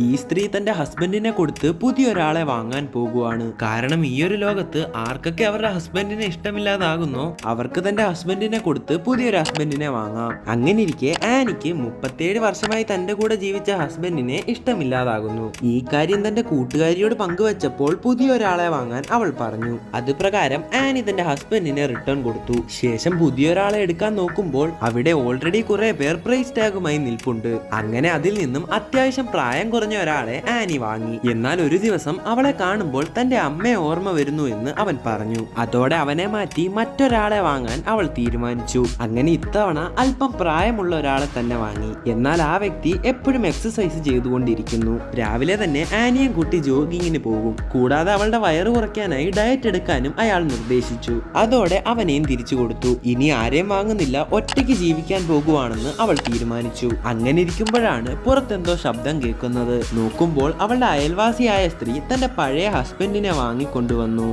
ഈ സ്ത്രീ തന്റെ ഹസ്ബൻഡിനെ കൊടുത്ത് പുതിയൊരാളെ വാങ്ങാൻ പോകുവാണ്. കാരണം ഈ ഒരു ലോകത്ത് ആർക്കൊക്കെ അവരുടെ ഹസ്ബൻഡിനെ ഇഷ്ടമില്ലാതാകുന്നോ അവർക്ക് തന്റെ ഹസ്ബൻഡിനെ കൊടുത്ത് പുതിയൊരു ഹസ്ബൻഡിനെ വാങ്ങാം. അങ്ങനെ ഇരിക്കെ ആനിക്ക് 37 വർഷമായി തന്റെ കൂടെ ജീവിച്ച ഹസ്ബൻഡിനെ ഇഷ്ടമില്ലാതാകുന്നു. ഈ കാര്യം തന്റെ കൂട്ടുകാരിയോട് പങ്കുവച്ചപ്പോൾ പുതിയൊരാളെ വാങ്ങാൻ അവൾ പറഞ്ഞു. അത് പ്രകാരം ആനി തന്റെ ഹസ്ബൻഡിനെ റിട്ടേൺ കൊടുത്തു. ശേഷം പുതിയൊരാളെ എടുക്കാൻ നോക്കുമ്പോൾ അവിടെ ഓൾറെഡി കുറെ പേർ പ്രൈസ് ടാഗുമായി നിൽപ്പുണ്ട്. അങ്ങനെ അതിൽ നിന്നും അത്യാവശ്യം പ്രായം കുറഞ്ഞ ഒരാളെ ആനി വാങ്ങി. എന്നാൽ ഒരു ദിവസം അവളെ കാണുമ്പോൾ തന്റെ അമ്മയെ ഓർമ്മ വരുന്നു എന്ന് അവൻ പറഞ്ഞു. അതോടെ അവനെ മാറ്റി മറ്റൊരാളെ വാങ്ങാൻ അവൾ തീരുമാനിച്ചു. അങ്ങനെ ഇത്തവണ അല്പം പ്രായമുള്ള ഒരാളെ തന്നെ വാങ്ങി. എന്നാൽ ആ വ്യക്തി എപ്പോഴും എക്സസൈസ് ചെയ്തുകൊണ്ടിരിക്കുന്നു. രാവിലെ തന്നെ ആനിയും കൂട്ടി ജോഗിങ്ങിന് പോകും. കൂടാതെ അവളുടെ വയറ് കുറയ്ക്കാനായി ഡയറ്റ് എടുക്കാനും അയാൾ നിർദ്ദേശിച്ചു. അതോടെ അവനെയും തിരിച്ചു കൊടുത്തു. ഇനി ആരെയും വാങ്ങുന്നില്ല, ഒറ്റയ്ക്ക് ജീവിക്കാൻ പോകുവാണെന്ന് അവൾ തീരുമാനിച്ചു. അങ്ങനെ ഇരിക്കുമ്പോഴാണ് പുറത്തെന്തോ ശബ്ദം കേൾക്കുന്നത്. നോക്കുമ്പോൾ അവളുടെ അയൽവാസിയായ സ്ത്രീ തന്റെ പഴയ ഹസ്ബൻഡിനെ വാങ്ങിക്കൊണ്ടുവന്നു.